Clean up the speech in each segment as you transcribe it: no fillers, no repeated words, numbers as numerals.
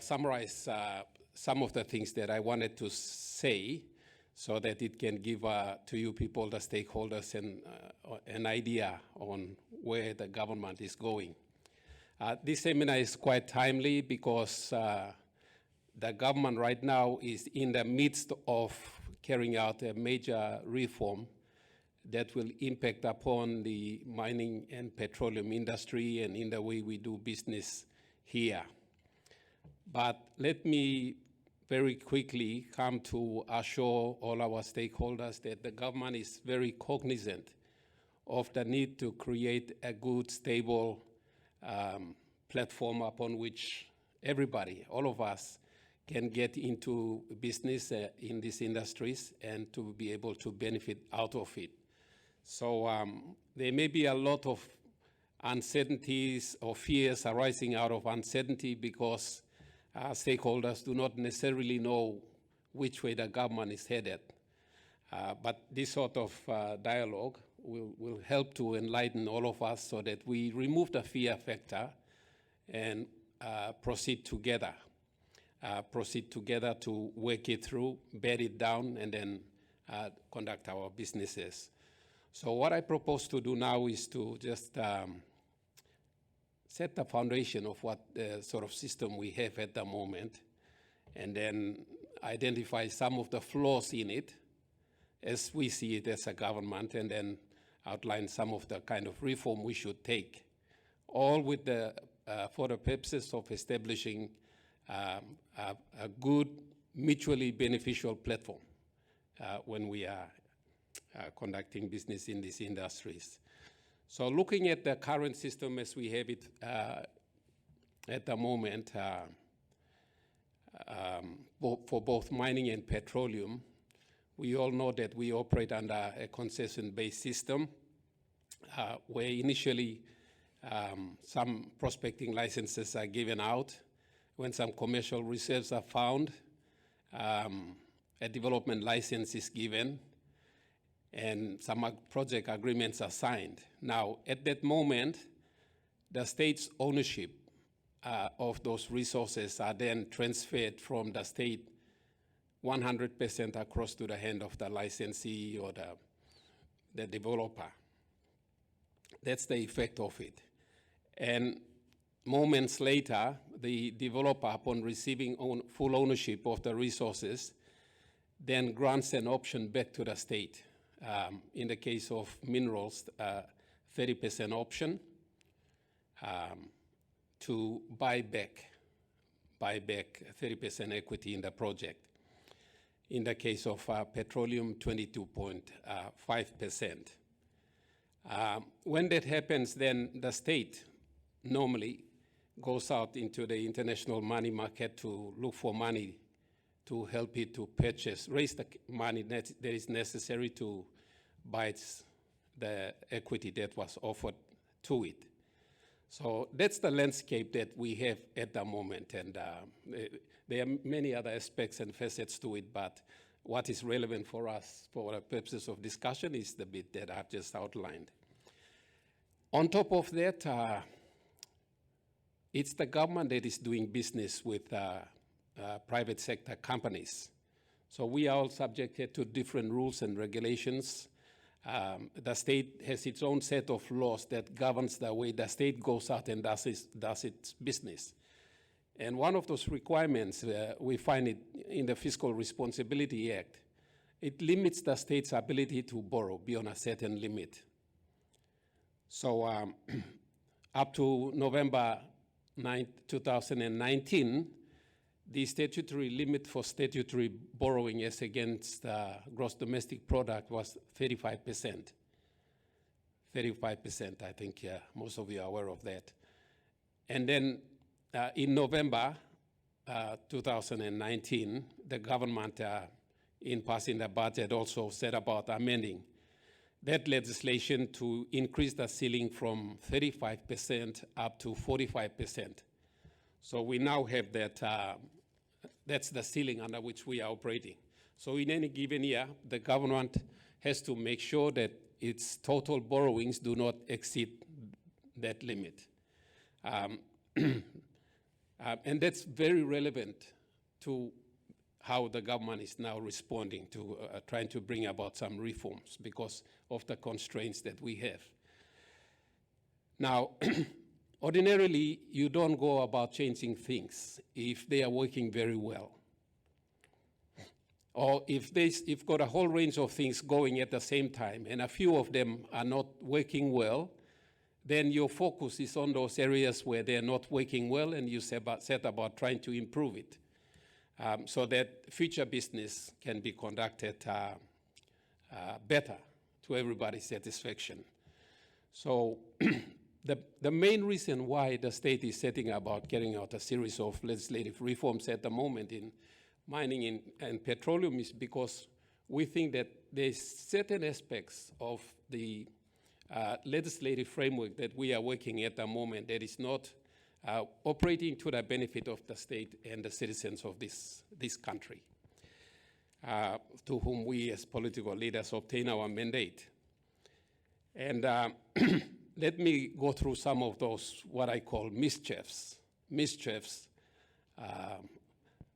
summarize some of the things that I wanted to say so that it can give to you people, the stakeholders, an idea on where the government is going. This seminar is quite timely because the government right now is in the midst of carrying out a major reform that will impact upon the mining and petroleum industry and in the way we do business here. But let me very quickly come to assure all our stakeholders that the government is very cognizant of the need to create a good, stable platform upon which everybody, all of us, can get into business in these industries and to be able to benefit out of it. So there may be a lot of uncertainties or fears arising out of uncertainty because stakeholders do not necessarily know which way the government is headed. But this sort of dialogue will help to enlighten all of us so that we remove the fear factor and proceed together to work it through, bed it down, and then conduct our businesses. So what I propose to do now is to just set the foundation of what sort of system we have at the moment, and then identify some of the flaws in it as we see it as a government, and then outline some of the kind of reform we should take, all with the for the purposes of establishing a good, mutually beneficial platform when we are conducting business in these industries. So looking at the current system as we have it at the moment for both mining and petroleum, we all know that we operate under a concession-based system where initially some prospecting licenses are given out. When some commercial reserves are found, a development license is given, and some project agreements are signed. Now, at that moment, the state's ownership of those resources are then transferred from the state 100% across to the hand of the licensee or the developer. That's the effect of it. And moments later, the developer, upon receiving full ownership of the resources, then grants an option back to the state. In the case of minerals, 30% option to buy back 30% equity in the project. In the case of petroleum, 22.5%. When that happens, then the state normally goes out into the international money market to look for money to help it to raise the money that is necessary to buy the equity that was offered to it. So that's the landscape that we have at the moment, and there are many other aspects and facets to it, but what is relevant for us for the purposes of discussion is the bit that I've just outlined. On top of that, it's the government that is doing business with private sector companies. So we are all subjected to different rules and regulations. The state has its own set of laws that governs the way the state goes out and does its business. And one of those requirements, we find it in the Fiscal Responsibility Act. It limits the state's ability to borrow beyond a certain limit. So up to November 9, 2019, the statutory limit for statutory borrowing as against gross domestic product was 35%. 35%, I think most of you are aware of that. And then in November 2019, the government, in passing the budget, also set about amending that legislation to increase the ceiling from 35% up to 45%. So we now have that, that's the ceiling under which we are operating. So in any given year, the government has to make sure that its total borrowings do not exceed that limit. And that's very relevant to how the government is now responding to trying to bring about some reforms because of the constraints that we have. Now, ordinarily, you don't go about changing things if they are working very well. Or if you've got a whole range of things going at the same time and a few of them are not working well, then your focus is on those areas where they're not working well and you set about trying to improve it so that future business can be conducted better to everybody's satisfaction. So the main reason why the state is setting about carrying out a series of legislative reforms at the moment in mining and petroleum is because we think that there's certain aspects of the legislative framework that we are working at the moment that is not operating to the benefit of the state and the citizens of this country, to whom we as political leaders obtain our mandate. And let me go through some of those, what I call mischiefs,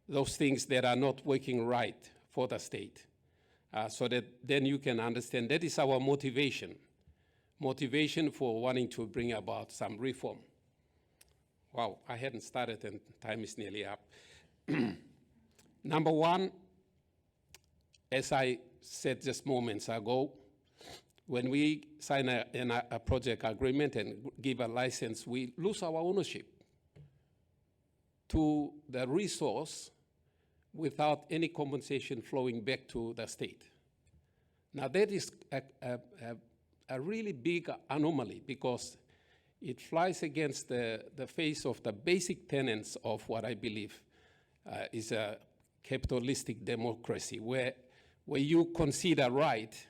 those things that are not working right for the state, so that then you can understand that is our motivation for wanting to bring about some reform. Wow, I hadn't started and time is nearly up. Number one, as I said just moments ago, when we sign a project agreement and give a license, we lose our ownership to the resource without any compensation flowing back to the state. Now that is a really big anomaly because it flies against the face of the basic tenets of what I believe is a capitalistic democracy, where you consider right,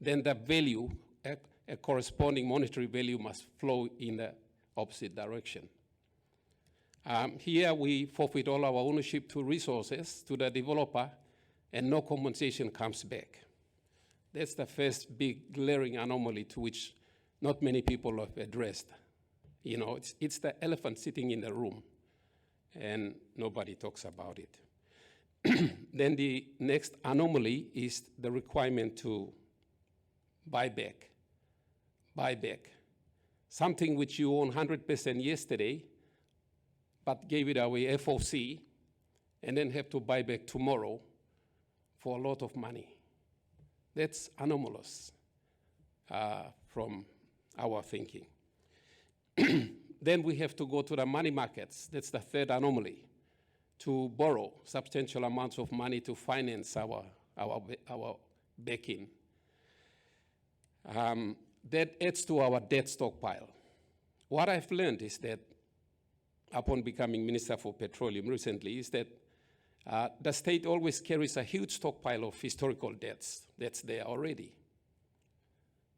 then the value, a corresponding monetary value must flow in the opposite direction. Here we forfeit all our ownership to resources, to the developer, and no compensation comes back. That's the first big glaring anomaly to which not many people have addressed. You know, it's the elephant sitting in the room, and nobody talks about it. Then the next anomaly is the requirement to buy back. Something which you own 100% yesterday, but gave it away FOC, and then have to buy back tomorrow for a lot of money. That's anomalous from our thinking. Then we have to go to the money markets. That's the third anomaly, to borrow substantial amounts of money to finance our back-in. That adds to our debt stockpile. What I've learned is that, upon becoming Minister for Petroleum recently, is that the state always carries a huge stockpile of historical debts that's there already.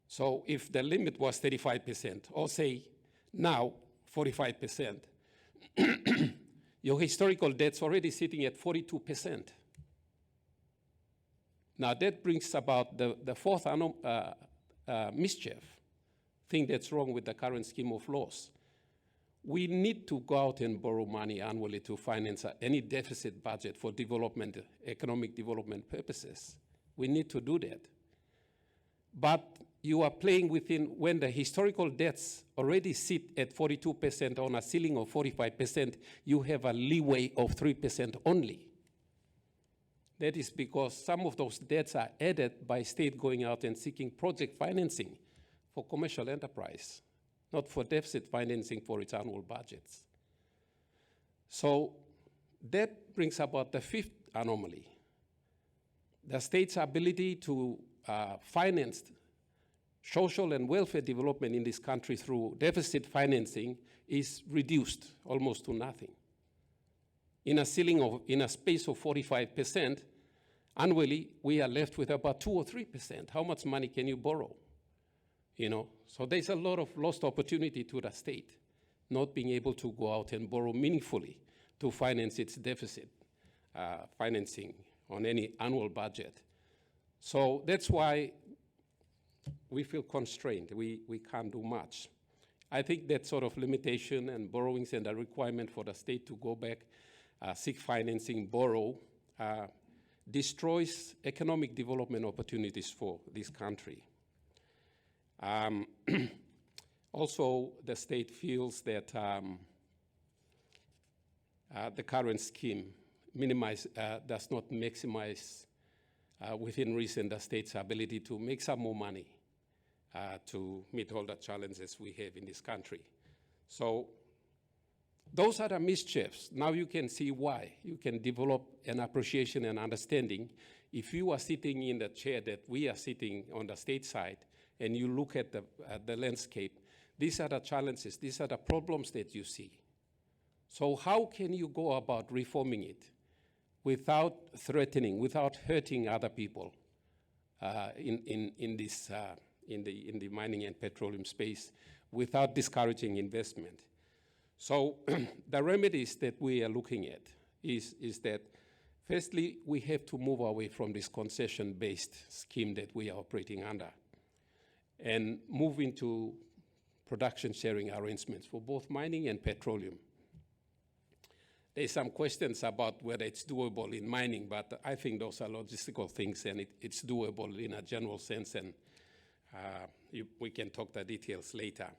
So if the limit was 35%, or say now 45%, your historical debt's already sitting at 42%. Now that brings about the fourth mischief, thing that's wrong with the current scheme of laws. We need to go out and borrow money annually to finance any deficit budget for development, economic development purposes. We need to do that. But you are playing within, when the historical debts already sit at 42% on a ceiling of 45%, you have a leeway of 3% only. That is because some of those debts are added by state going out and seeking project financing for commercial enterprise, not for deficit financing for its annual budgets. So that brings about the fifth anomaly. The state's ability to finance social and welfare development in this country through deficit financing is reduced almost to nothing. In a space of 45%, annually we are left with about 2 or 3%. How much money can you borrow? You know, so there's a lot of lost opportunity to the state not being able to go out and borrow meaningfully to finance its deficit financing on any annual budget. So that's why we feel constrained. We can't do much. I think that sort of limitation and borrowings and the requirement for the state to go back, seek financing, borrow, destroys economic development opportunities for this country. Also, the state feels that the current scheme does not maximize within reason the state's ability to make some more money to meet all the challenges we have in this country. So those are the mischiefs. Now you can see why. You can develop an appreciation and understanding. If you are sitting in the chair that we are sitting on the state side and you look at the landscape, these are the challenges, these are the problems that you see. So how can you go about reforming it without threatening, without hurting other people in the mining and petroleum space, without discouraging investment? So the remedies that we are looking at is that, firstly, we have to move away from this concession-based scheme that we are operating under and move into production sharing arrangements for both mining and petroleum. There's some questions about whether it's doable in mining, but I think those are logistical things, and it's doable in a general sense, and we can talk the details later.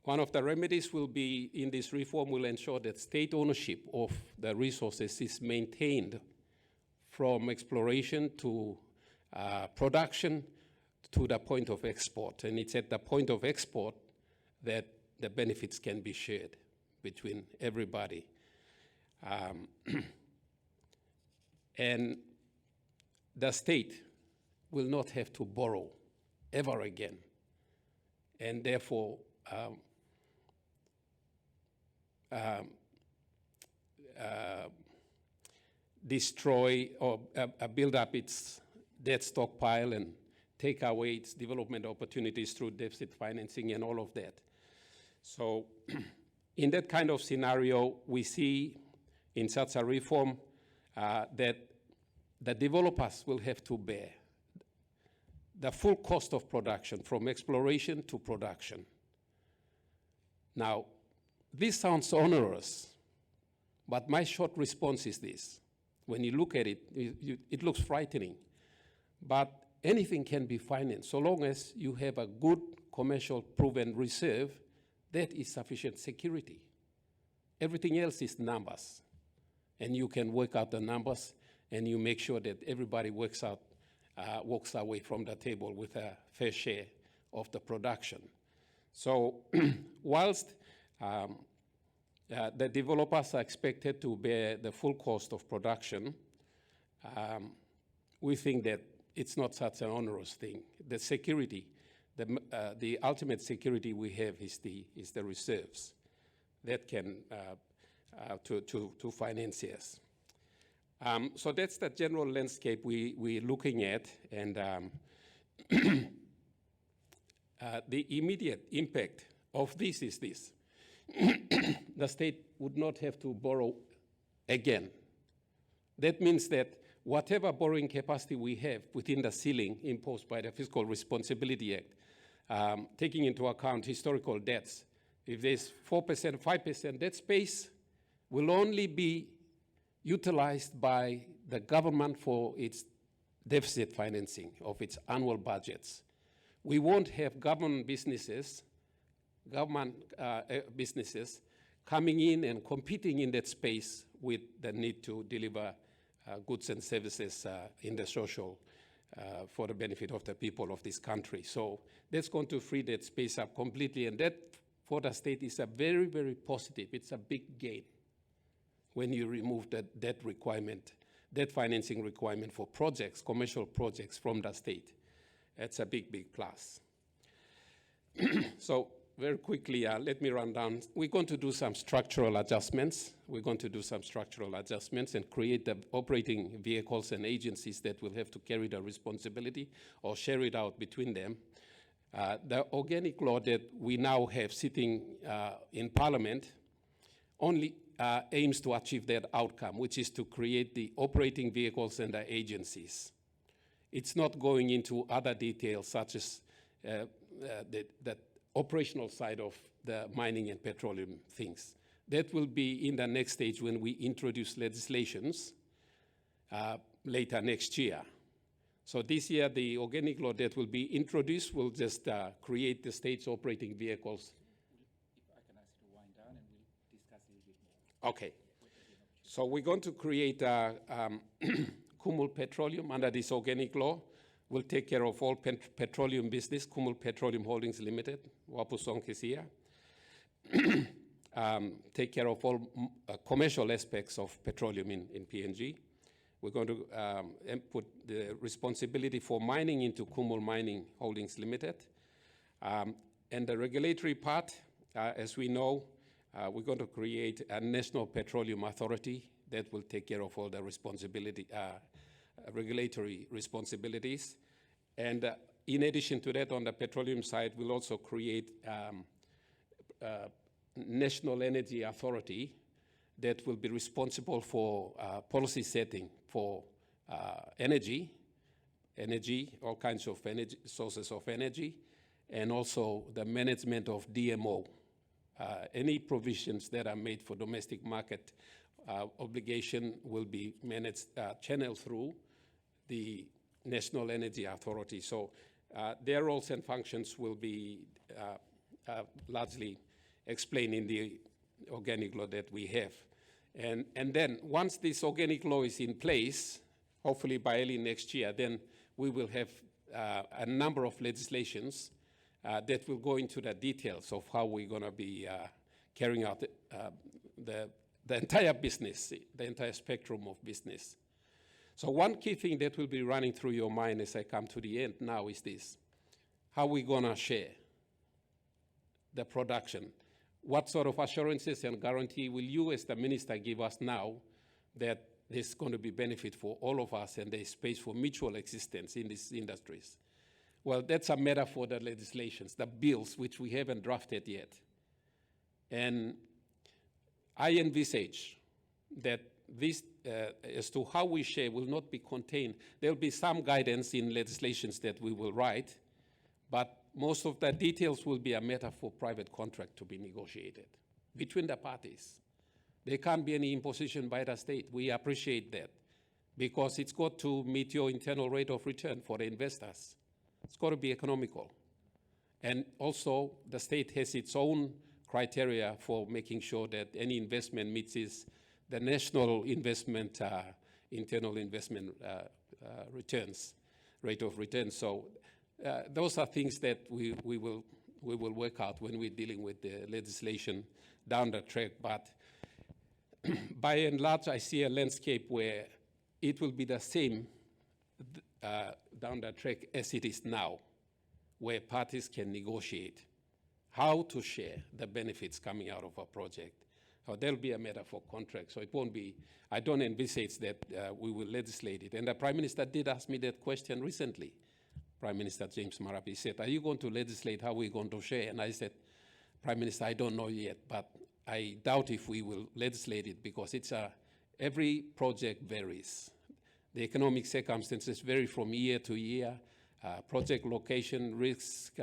One of the remedies will be, in this reform, will ensure that state ownership of the resources is maintained from exploration to production to the point of export. And it's at the point of export that the benefits can be shared between everybody. And the state will not have to borrow ever again. And therefore, destroy or build up its debt stockpile and take away its development opportunities through deficit financing and all of that. So in that kind of scenario, we see in such a reform that the developers will have to bear the full cost of production from exploration to production. Now, this sounds onerous, but my short response is this. When you look at it, it looks frightening, but anything can be financed so long as you have a good commercial proven reserve. That is sufficient security. Everything else is numbers, and you can work out the numbers, and you make sure that everybody walks away from the table with a fair share of the production. So whilst the developers are expected to bear the full cost of production, we think that it's not such an onerous thing. The security, the ultimate security we have is the reserves that can to financiers. So that's the general landscape we're looking at, and the immediate impact of this is this. The state would not have to borrow again. That means that whatever borrowing capacity we have within the ceiling imposed by the Fiscal Responsibility Act, taking into account historical debts, if there's 4%, 5%, that space will only be utilized by the government for its deficit financing of its annual budgets. We won't have government businesses coming in and competing in that space with the need to deliver goods and services in the social for the benefit of the people of this country. So that's going to free that space up completely, and that for the state is a very, very positive. It's a big gain when you remove that debt requirement, debt financing requirement for projects, commercial projects from the state. That's a big, big plus. So very quickly, let me run down. We're going to do some structural adjustments. We're going to do some structural adjustments and create the operating vehicles and agencies that will have to carry the responsibility or share it out between them. The organic law that we now have sitting in Parliament only aims to achieve that outcome, which is to create the operating vehicles and the agencies. It's not going into other details such as the operational side of the mining and petroleum things. That will be in the next stage when we introduce legislations later next year. So this year, the organic law that will be introduced will just create the state's operating vehicles. If I can ask you to wind down and we'll discuss a little bit more. Okay. So we're going to create Kumul Petroleum under this organic law. We'll take care of all petroleum business, Kumul Petroleum Holdings Limited, Wapusong is here. Take care of all commercial aspects of petroleum in PNG. We're going to put the responsibility for mining into Kumul Mining Holdings Limited. And the regulatory part, as we know, we're going to create a National Petroleum Authority that will take care of all the responsibility, regulatory responsibilities. And in addition to that, on the petroleum side, we'll also create National Energy Authority that will be responsible for policy setting for energy, all kinds of energy, sources of energy, and also the management of DMO. Any provisions that are made for domestic market obligation will be managed, channeled through the National Energy Authority. So their roles and functions will be largely explained in the organic law that we have. And then once this organic law is in place, hopefully by early next year, then we will have a number of legislations that will go into the details of how we're going to be carrying out the entire business, the entire spectrum of business. So one key thing that will be running through your mind as I come to the end now is this: how are we going to share the production? What sort of assurances and guarantee will you as the minister give us now that there's going to be benefit for all of us and there's space for mutual existence in these industries? Well, that's a matter for the legislations, the bills, which we haven't drafted yet. And I envisage that this, as to how we share, will not be contained. There'll be some guidance in legislations that we will write, but most of the details will be a matter for private contract to be negotiated between the parties. There can't be any imposition by the state. We appreciate that because it's got to meet your internal rate of return for the investors. It's got to be economical. And also, the state has its own criteria for making sure that any investment meets the national investment, internal investment returns, rate of return. So those are things that we will work out when we're dealing with the legislation down the track. But by and large, I see a landscape where it will be the same down the track as it is now, where parties can negotiate how to share the benefits coming out of a project. There'll be a matter for contract, so it won't be, I don't envisage that we will legislate it. And the Prime Minister did ask me that question recently. Prime Minister James Marape said, are you going to legislate how we're going to share? And I said, Prime Minister, I don't know yet, but I doubt if we will legislate it because every project varies. The economic circumstances vary from year to year. Project location, risk,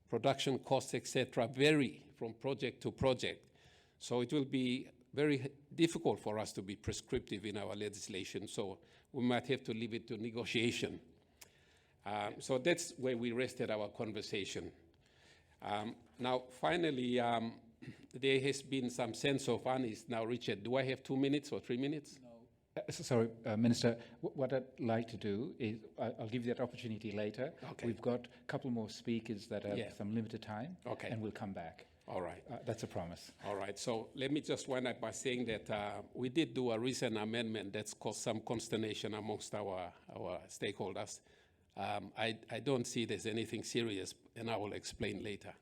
production costs, etc., vary from project to project. So it will be very difficult for us to be prescriptive in our legislation. So we might have to leave it to negotiation. So that's where we rested our conversation. Now, finally, there has been some sense of unease. Now, Richard, do I have 2 minutes or 3 minutes? No. Sorry, Minister, what I'd like to do is, I'll give you that opportunity later. Okay. We've got a couple more speakers that have some limited time, and we'll come back. All right. That's a promise. All right. So let me just wind up by saying that we did do a recent amendment that's caused some consternation amongst our stakeholders. I don't see there's anything serious, and I will explain later.